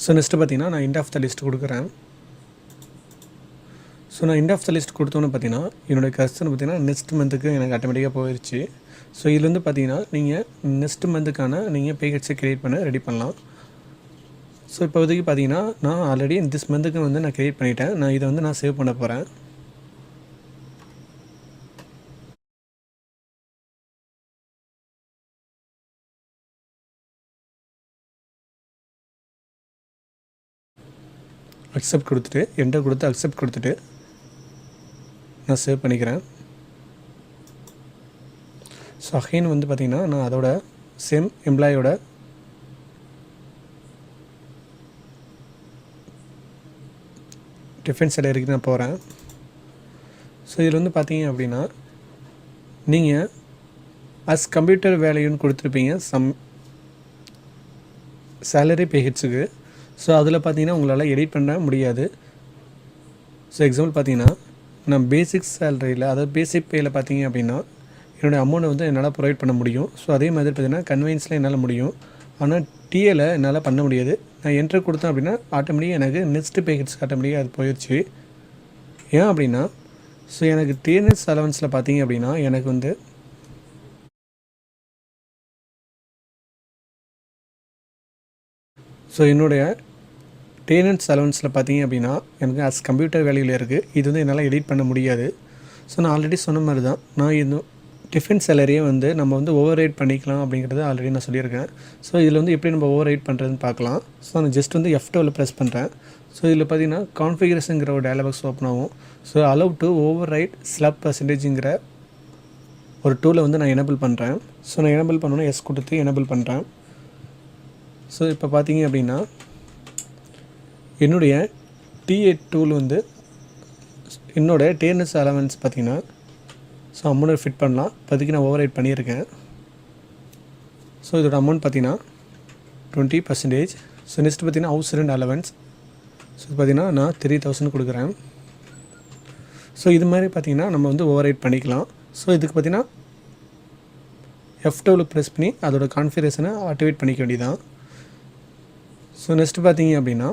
So next பார்த்தீங்கன்னா நான் end of the list கொடுக்குறேன். ஸோ நான் எண்ட் ஆஃப் த லிஸ்ட் கொடுத்தோன்னு பார்த்தீங்கன்னா என்னுடைய கஸ்டமர் பார்த்தீங்கன்னா நெக்ஸ்ட் மந்த்துக்கு எனக்கு ஆட்டோமேட்டிக்காக போயிடுச்சு. ஸோ இதுலேருந்து பார்த்தீங்கன்னா நீங்கள் நெக்ஸ்ட் மந்த்துக்கான நீங்கள் பேக்கெட்ஸை க்ரியேட் பண்ண ரெடி பண்ணலாம். ஸோ இப்போதைக்கு பார்த்தீங்கன்னா நான் ஆல்ரெடி திஸ் மந்த்துக்கு வந்து நான் க்ரியேட் பண்ணிட்டேன். நான் இதை வந்து நான் சேவ் பண்ண போகிறேன். அக்செப்ட் கொடுத்துட்டு என்டர் கொடுத்து அக்செப்ட் கொடுத்துட்டு நான் சேவ் பண்ணிக்கிறேன். ஸோ அகைன் வந்து பார்த்திங்கன்னா நான் அதோட சேம் எம்ப்ளாயோட டிஃபென்ஸ் சேலரிக்கு நான் போகிறேன். ஸோ இதில் வந்து பார்த்தீங்க அப்படின்னா நீங்கள் அஸ் கம்ப்யூட்டர் வேல்யூன்னு கொடுத்துருப்பீங்க சம் சேலரி பேக்கெட்ஸுக்கு. ஸோ அதில் பார்த்தீங்கன்னா உங்களால் எடிட் பண்ண முடியாது. ஸோ எக்ஸாம்பிள் பார்த்தீங்கன்னா நான் பேசிக் சேலரியில் அதாவது பேசிக் பேயில் பார்த்தீங்க அப்படின்னா என்னுடைய அமௌண்ட்டை வந்து என்னால் ப்ரொவைட் பண்ண முடியும். ஸோ அதே மாதிரி பார்த்தீங்கன்னா கன்வீனியன்ஸில் என்னால் முடியும். ஆனால் டிஏல என்னால் பண்ண முடியாது. நான் என்ட்ரு கொடுத்தேன் அப்படின்னா ஆட்டோமேட்டிக்காக எனக்கு நெக்ஸ்ட் பேக்கெட்ஸ் ஆட்டோமேட்டிக்காக அது போயிடுச்சு. ஏன் அப்படின்னா ஸோ எனக்கு டிஎன்எஸ் அலவன்ஸில் பார்த்தீங்க அப்படின்னா எனக்கு வந்து ஸோ என்னுடைய டிஎன்எஸ் அலவன்ஸில் பார்த்தீங்க அப்படின்னா எனக்கு அஸ் கம்ப்யூட்டர் வேல்யூவில் இருக்குது. இது வந்து என்னால் எடிட் பண்ண முடியாது. ஸோ நான் ஆல்ரெடி சொன்ன மாதிரி தான் நான் இன்னும் டிஃபென்ஸ் சேலரியை வந்து நம்ம வந்து ஓவர் ரைட் பண்ணிக்கலாம் அப்படிங்கிறது ஆல்ரெடி நான் சொல்லியிருக்கேன். ஸோ இதில் வந்து எப்படி நம்ம ஓவர் ரைட் பண்ணுறதுன்னு பார்க்கலாம். ஸோ நான் ஜஸ்ட் வந்து F12 ப்ரெஸ் பண்ணுறேன். ஸோ இதில் பார்த்தீங்கன்னா கான்ஃபிகரேஷனுங்கிற ஒரு டயலாக் பாக்ஸ் ஓப்பன் ஆகும். So allow to overwrite slab பர்சன்டேஜுங்கிற ஒரு டூலை வந்து நான் எனேபிள் பண்ணுறேன். ஸோ நான் எனேபிள் பண்ணோன்னா எஸ் கொடுத்து எனேபிள் பண்ணுறேன். ஸோ இப்போ பார்த்தீங்க அப்படின்னா என்னுடைய T8 டூல் வந்து என்னோடய டிஎன்எஸ் அலவன்ஸ் பார்த்தீங்கன்னா ஸோ அமௌண்ட் ஃபிட் பண்ணலாம். இப்போதைக்கு நான் ஓவர் ரைட் பண்ணியிருக்கேன். ஸோ இதோட அமௌண்ட் பார்த்தீங்கன்னா 20%. ஸோ நெக்ஸ்ட் பார்த்தீங்கன்னா ஹவுஸ் ரெண்ட் அலவன்ஸ். ஸோ இது பார்த்தீங்கன்னா நான் 3000 கொடுக்குறேன். ஸோ இது மாதிரி பார்த்தீங்கன்னா நம்ம வந்து ஓவர் ரைட் பண்ணிக்கலாம். ஸோ இதுக்கு பார்த்தீங்கன்னா F12 ப்ரெஸ் பண்ணி அதோட கான்ஃபிகரேஷனை ஆக்டிவேட் பண்ணிக்க வேண்டியதான். ஸோ நெக்ஸ்ட் பார்த்தீங்க அப்படின்னா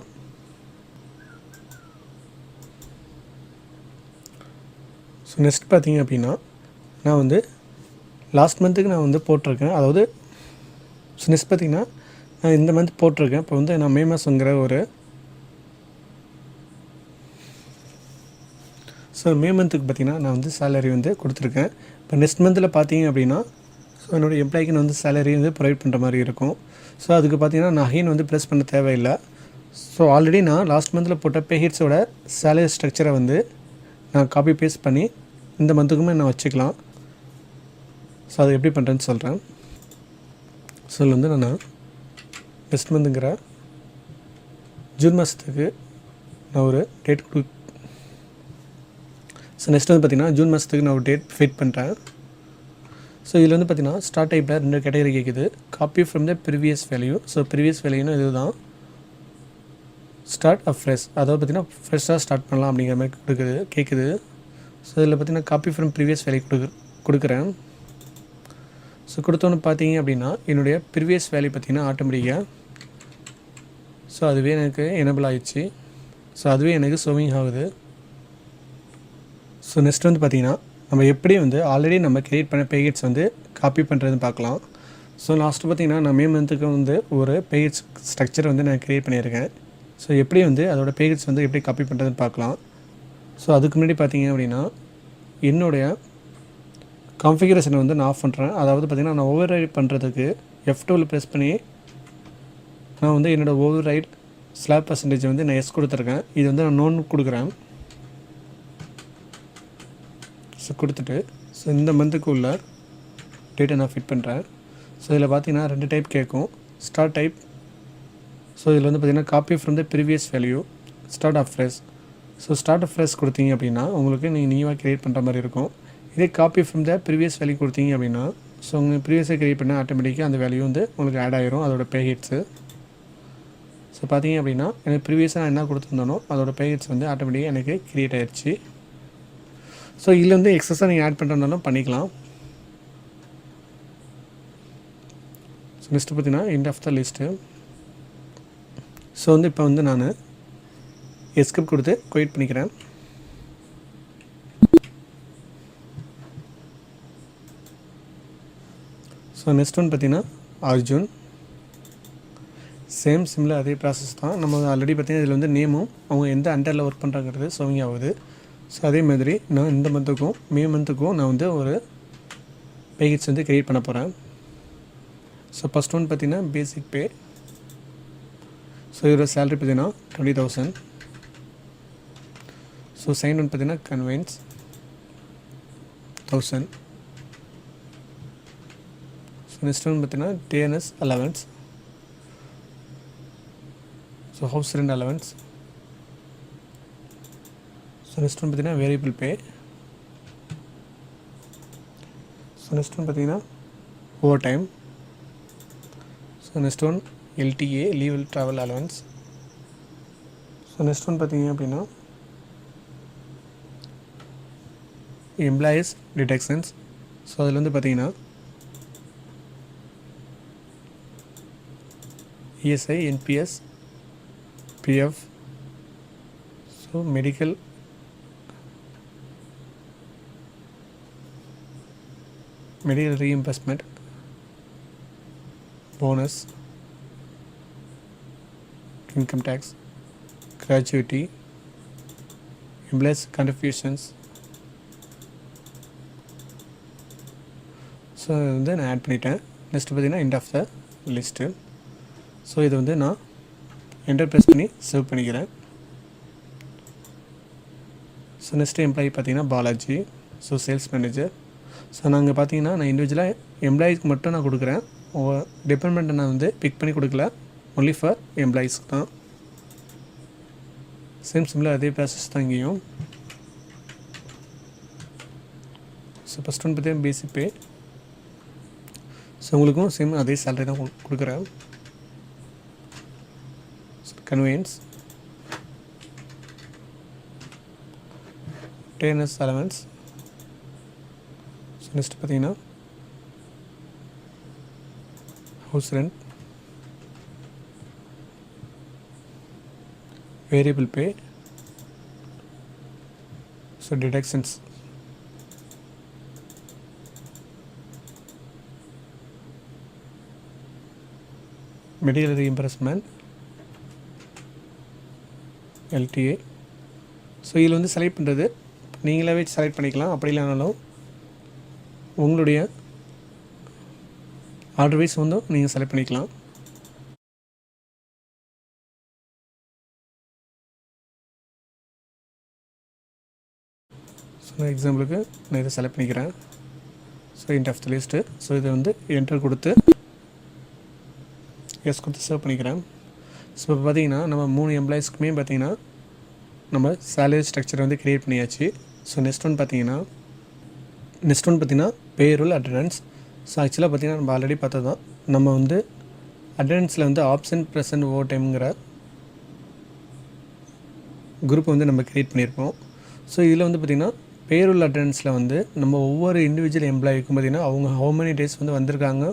நான் வந்து லாஸ்ட் மந்த்துக்கு நான் வந்து போட்டிருக்கேன். அதாவது ஸோ நெக்ஸ்ட் பார்த்திங்கன்னா நான் இந்த மந்த் போட்டிருக்கேன். இப்போ வந்து நான் மே மாதங்கிற ஒரு ஸோ மே மந்த்துக்கு பார்த்திங்கன்னா நான் வந்து சேலரி வந்து கொடுத்துருக்கேன். இப்போ நெக்ஸ்ட் மந்தில் பார்த்தீங்க அப்படின்னா ஸோ என்னோடய எம்ப்ளாய்க்கு நான் வந்து சேலரி வந்து ப்ரொவைட் பண்ணுற மாதிரி இருக்கும். ஸோ அதுக்கு பார்த்திங்கன்னா நான் அகைன் வந்து ப்ரெஸ் பண்ண தேவையில்லை. ஸோ ஆல்ரெடி நான் லாஸ்ட் மந்தில் போட்ட பேஹெட்ஸோட சேலரி ஸ்ட்ரக்சரை வந்து நான் காப்பி பேஸ்ட் பண்ணி இந்த மந்த்துக்குமே நான் வச்சுக்கலாம். ஸோ அது எப்படி பண்ணுறேன்னு சொல்கிறேன். ஸோ இதில் வந்து நான் நெக்ஸ்ட் மந்த்துங்கிற ஜூன் மாதத்துக்கு நான் ஒரு டேட் ஸோ நெக்ஸ்ட் வந்து பார்த்திங்கன்னா ஜூன் மாதத்துக்கு நான் ஒரு டேட் ஃபிட் பண்ணுறேன். ஸோ இதில் வந்து பார்த்திங்கன்னா ஸ்டார்ட் டைப்பில் 2 கேட்டகரி கேட்குது. Copy from the previous value. So previous வேல்யூன்னு இது தான் ஸ்டார்ட் ஃப்ரெஷ். அதாவது பார்த்திங்கன்னா ஃப்ரெஷ்ஷாக ஸ்டார்ட் பண்ணலாம் அப்படிங்கிற மாதிரி கேட்குது. ஸோ இதில் பார்த்திங்கன்னா காப்பி ஃப்ரம் ப்ரீவியஸ் வேல்யூ கொடுக்குறேன். ஸோ கொடுத்தோன்னு பார்த்தீங்க அப்படின்னா என்னுடைய ப்ரீவியஸ் வேல்யூ பார்த்திங்கன்னா ஆட்டோமேட்டிக்காக ஸோ அதுவே எனக்கு எனேபிள் ஆகிடுச்சு. ஸோ அதுவே எனக்கு ஷோவிங் ஆகுது. ஸோ நெக்ஸ்ட் வந்து பார்த்திங்கன்னா நம்ம எப்படி வந்து ஆல்ரெடி நம்ம க்ரியேட் பண்ண பேக்கெட்ஸ் வந்து காப்பி பண்ணுறதுன்னு பார்க்கலாம். ஸோ லாஸ்ட்டு பார்த்திங்கன்னா நான் மே மந்த்துக்கு வந்து ஒரு பேக்கெட்ஸ் ஸ்ட்ரக்சர் வந்து நான் க்ரியேட் பண்ணியிருக்கேன். ஸோ எப்படி வந்து அதோடய பேக்கெட்ஸ் வந்து எப்படி காப்பி பண்ணுறதுன்னு பார்க்கலாம். ஸோ அதுக்கு முன்னாடி பார்த்தீங்க அப்படின்னா என்னுடைய கான்ஃபிகரேஷனை வந்து நான் ஆஃப் பண்ணுறேன். அதாவது பார்த்திங்கன்னா நான் ஓவர் ரைட் பண்ணுறதுக்கு F12 ப்ரெஸ் பண்ணி நான் வந்து என்னோடய ஓவர் ரைட் ஸ்லாப் பர்சன்டேஜ் வந்து நான் எஸ் கொடுத்துருக்கேன். இது வந்து நான் நோன் கொடுக்குறேன். ஸோ கொடுத்துட்டு ஸோ இந்த மந்த்துக்கு உள்ள டேட்டை நான் ஃபிட் பண்ணுறேன். ஸோ இதில் பார்த்தீங்கன்னா 2 டைப் கேட்கும். Start type. ஸோ இதில் வந்து பார்த்திங்கன்னா copy from the previous value start fresh. So start fresh கொடுத்தீங்க அப்படின்னா உங்களுக்கு நீங்கள் நியூவாக க்ரியேட் பண்ணுற மாதிரி இருக்கும். இதே copy from the previous value கொடுத்தீங்க அப்படின்னா ஸோ உங்களுக்கு ப்ரீவியஸாக க்ரியேட் பண்ணால் ஆட்டோமேட்டிக்காக அந்த வேல்யூ வந்து உங்களுக்கு ஆட் ஆகிரும் அதோட பேக்கெட்ஸு. ஸோ பார்த்தீங்க அப்படின்னா எனக்கு ப்ரீவியஸாக நான் என்ன கொடுத்துருந்தானோ அதோட பேக்கெட்ஸ் வந்து ஆட்டோமேட்டிக்காக எனக்கு க்ரியேட் ஆகிடுச்சு. ஸோ இதில் வந்து எக்ஸஸாக நீங்கள் ஆட் பண்ணுறதுனாலும் பண்ணிக்கலாம். ஸோ நெக்ஸ்ட்டு பார்த்தீங்கன்னா end of the list. So வந்து இப்போ வந்து நான் எஸ்கேப் கொடுத்து குயிட் பண்ணிக்கிறேன். ஸோ நெக்ஸ்ட் ஒன் பார்த்திங்கன்னா அர்ஜுன். சேம் சிம்மில் அதே ப்ராசஸ் தான். நம்ம ஆல்ரெடி பார்த்திங்கன்னா இதில் வந்து நேமும் அவங்க எந்த அண்டரில் ஒர்க் பண்ணுறாங்கிறது ஷோவிங் ஆகுது. ஸோ அதே மாதிரி நான் இந்த மந்த்துக்கும் மே மந்த்துக்கும் நான் வந்து ஒரு பேக்கேஜ் வந்து க்ரியேட் பண்ண போகிறேன். ஸோ ஃபஸ்ட் ஒன் பார்த்திங்கன்னா பேசிக் பே. ஸோ இதோட சேலரி பார்த்திங்கன்னா 20,000. ஸோ செகண்ட் ஒன் பார்த்திங்கன்னா கன்வென்ஸ் 1000. ஸோ நெக்ஸ்ட் ஒன் பார்த்திங்கன்னா TNS allowance. So house rent allowance. So next one பார்த்திங்கன்னா variable pay. So next one பார்த்திங்கன்னா overtime. So next one LTA leave travel allowance. So next one பார்த்திங்க அப்படின்னா employees deductions. So அதில் வந்து பார்த்திங்கன்னா ESI, NPS, PF, so medical, reimbursement, bonus, income tax, gratuity, employees contributions. So இது வந்து நான் add பண்ணிட்டேன். நெக்ஸ்ட்டு பார்த்திங்கன்னா end of the list. So இது வந்து நான் என்டர் ப்ரெஸ் பண்ணி சேவ் பண்ணிக்கிறேன். ஸோ நெக்ஸ்ட்டு எம்ப்ளாயி பார்த்திங்கன்னா Balaji. So sales manager. So நாங்கள் பார்த்திங்கன்னா நான் இண்டிவிஜுவலாக எம்ப்ளாயிஸ்க்கு மட்டும் நான் கொடுக்குறேன். டிபார்ட்மெண்ட்டை நான் வந்து பிக் பண்ணி கொடுக்கல, ஒன்லி ஃபார் எம்ப்ளாயீஸ்க்கு தான். சேம் சிம்மில் அதே ப்ராசஸ் தான் இங்கேயும். ஸோ ஃபஸ்ட் ஒன் பார்த்தீங்கன்னா பேசிக் பே. ஸோ உங்களுக்கும் சேம் அதே சேலரி தான் கொடுக்குறேன். Convenience, TNS allowance. So next பார்த்தீங்கன்னா house rent, variable pay, so deductions, medical reimbursement, LTA. So இதில் வந்து செலக்ட் பண்ணுறது நீங்களாகவே செலக்ட் பண்ணிக்கலாம். அப்படி இல்லைனாலும் உங்களுடைய ஆர்டர் வைஸ் வந்து நீங்கள் செலக்ட் பண்ணிக்கலாம். ஸோ எக்ஸாம்பிளுக்கு நான் இதை செலக்ட் பண்ணிக்கிறேன். So end of the list. So இதை வந்து என்டர் கொடுத்து எஸ் கொடுத்து சேவ் பண்ணிக்கிறேன். ஸோ இப்போ பார்த்திங்கன்னா நம்ம 3 எம்ப்ளாயீஸ்க்குமே பார்த்திங்கன்னா நம்ம சேலரி ஸ்ட்ரக்சர் வந்து க்ரியேட் பண்ணியாச்சு. ஸோ நெக்ஸ்ட் ஒன் பார்த்திங்கன்னா பேரோல் அட்டண்டன்ஸ். ஸோ ஆக்சுவலாக பார்த்திங்கன்னா நம்ம ஆல்ரெடி பார்த்தது தான். நம்ம வந்து அட்டண்டன்ஸில் வந்து ஆப்ஷன் ப்ரெசன்ட் ஓவர் டைம்ங்கிற குரூப் வந்து நம்ம க்ரியேட் பண்ணியிருப்போம். ஸோ இதில் வந்து பார்த்திங்கன்னா பேரோல் அட்டண்டன்ஸில் வந்து நம்ம ஒவ்வொரு இண்டிவிஜுவல் எம்ப்ளாயிக்கும் பார்த்திங்கன்னா அவங்க ஹவு மெனி டேஸ் வந்து வந்திருக்காங்க,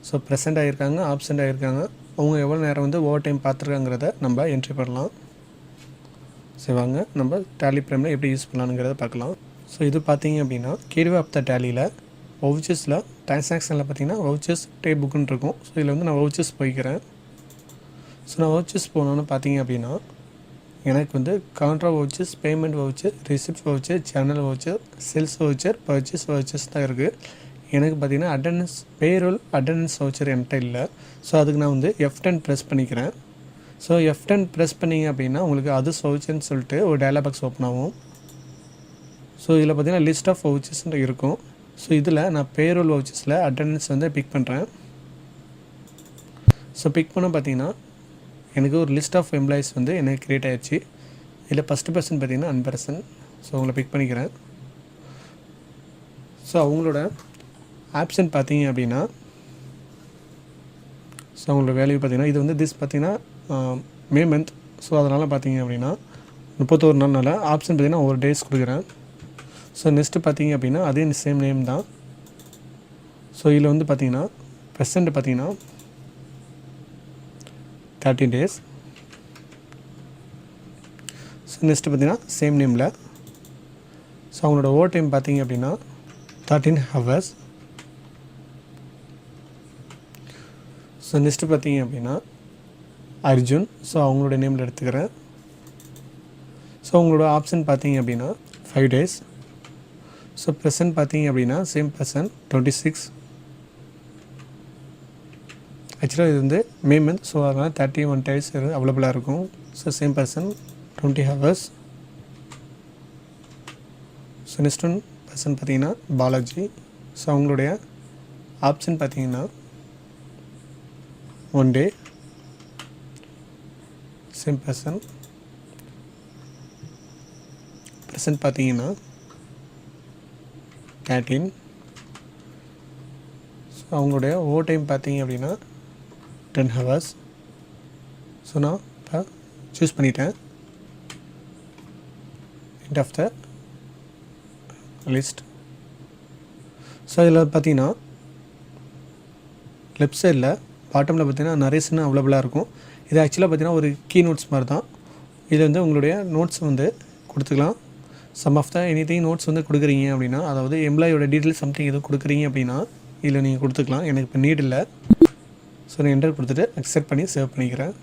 ஸோ ப்ரெசென்ட் ஆகியிருக்காங்க, ஆப்சென்ட் ஆகியிருக்காங்க, அவங்க எவ்வளோ நேரம் வந்து ஓவர் டைம் பார்த்துருக்காங்கிறத நம்ம என்ட்ரி பண்ணலாம். சரி வாங்க நம்ம டேலி ப்ரைமில் எப்படி யூஸ் பண்ணலாங்கிறத பார்க்கலாம். ஸோ இது பார்த்திங்க அப்படின்னா கேடிவே ஆஃப் த டேலியில் வவுச்சர்ஸில் ட்ரான்சாக்ஷனில் பார்த்திங்கன்னா வவுச்சர்ஸ் டே புக்குன்னு இருக்கும். ஸோ இதில் வந்து நான் வவுச்சர்ஸ் போய்க்கிறேன். ஸோ நான் வவுச்சர்ஸ் போனோன்னு பார்த்திங்க அப்படின்னா எனக்கு வந்து contra vouchers, payment voucher, receipt voucher, channel voucher, sales voucher, purchase vouchers தான் இருக்குது. எனக்கு பார்த்திங்கன்னா அட்டண்டன்ஸ் பேரோல் அட்டண்டன்ஸ் வவுச்சர் என்கிட்ட இல்லை. ஸோ அதுக்கு நான் வந்து F10 ப்ரெஸ் பண்ணிக்கிறேன். ஸோ F10 ப்ரெஸ் பண்ணிங்க அப்படின்னா உங்களுக்கு அது வவுச்சர்னு சொல்லிட்டு ஒரு டயலாக் பாக்ஸ் ஓப்பன் ஆகும். ஸோ இதில் பார்த்திங்கன்னா லிஸ்ட் ஆஃப் வவுச்சர்ஸ் இருக்கும். ஸோ இதில் நான் பேரோல் வவுச்சர்ஸில் அட்டண்டன்ஸ் வந்து பிக் பண்ணுறேன். ஸோ பிக் பண்ண பார்த்திங்கன்னா எனக்கு ஒரு லிஸ்ட் ஆஃப் எம்ப்ளாயிஸ் வந்து எனக்கு க்ரியேட் ஆகிடுச்சு. இதில் ஃபஸ்ட்டு பர்சன் பார்த்திங்கன்னா அன்பர்சன். ஸோ அவங்கள பிக் பண்ணிக்கிறேன். ஸோ அவங்களோட ஆப்சன்ட் பார்த்திங்க அப்படின்னா ஸோ அவங்களோட வேல்யூ பார்த்திங்கன்னா இது வந்து திஸ் பார்த்திங்கன்னா மே மந்த். ஸோ அதனால் பார்த்திங்க அப்படின்னா 31 நாள்னால ஆப்ஷன் பார்த்திங்கன்னா ஒரு டேஸ் கொடுக்குறேன். ஸோ நெக்ஸ்ட்டு பார்த்திங்க அப்படின்னா அதே சேம் நேம் தான். ஸோ இதில் வந்து பார்த்திங்கன்னா ப்ரெசண்ட் பார்த்திங்கன்னா 30 days. ஸோ நெக்ஸ்ட்டு பார்த்தீங்கன்னா சேம் நேமில். ஸோ அவங்களோட ஓவர் டைம் பார்த்தீங்க அப்படின்னா 13 hours. ஸோ நெக்ஸ்ட்டு பார்த்தீங்க அப்படின்னா அர்ஜுன். ஸோ அவங்களோட நேமில் எடுத்துக்கிறேன். ஸோ உங்களோட ஆப்ஷன் பார்த்தீங்க அப்படின்னா 5 days. ஸோ ப்ரெசன்ட் பார்த்தீங்க அப்படின்னா சேம் பர்சன் 26. ஆக்சுவலாக இது வந்து மே மந்த், ஸோ அதனால் 31 days அவைலபிளாக இருக்கும். So same person 20 hours. So next one person பார்த்தீங்கன்னா பாலாஜி. ஸோ அவங்களுடைய ஆப்ஷன் பார்த்தீங்கன்னா 1 day. Same person. ப்ரெசன்ட் பார்த்தீங்கன்னா 13. ஸோ அவங்களுடைய ஓவர் டைம் பார்த்தீங்க அப்படின்னா 10 hours. ஸோ நான் இப்போ சூஸ் பண்ணிட்டேன். End of the list. So இதில் பார்த்தீங்கன்னா லெஃப்ட் சைடில் பாட்டமில் பார்த்தீங்கன்னா நரேஷன் அவைலபிளாக இருக்கும். இது ஆக்சுவலாக பார்த்தீங்கன்னா ஒரு கீ நோட்ஸ் மாதிரி தான். இதில் வந்து உங்களுடைய நோட்ஸ் வந்து கொடுத்துக்கலாம். Some of the anything notes வந்து கொடுக்குறீங்க அப்படின்னா, அதாவது எம்ப்ளாயோட டீட்டெயில் சம்திங் எதுவும் கொடுக்குறீங்க அப்படின்னா இதில் நீங்கள் கொடுத்துக்கலாம். எனக்கு இப்போ நீட் இல்லை. ஸோ நான் என்டர் கொடுத்துட்டு அக்செப்ட் பண்ணி சேவ் பண்ணிக்கிறேன்.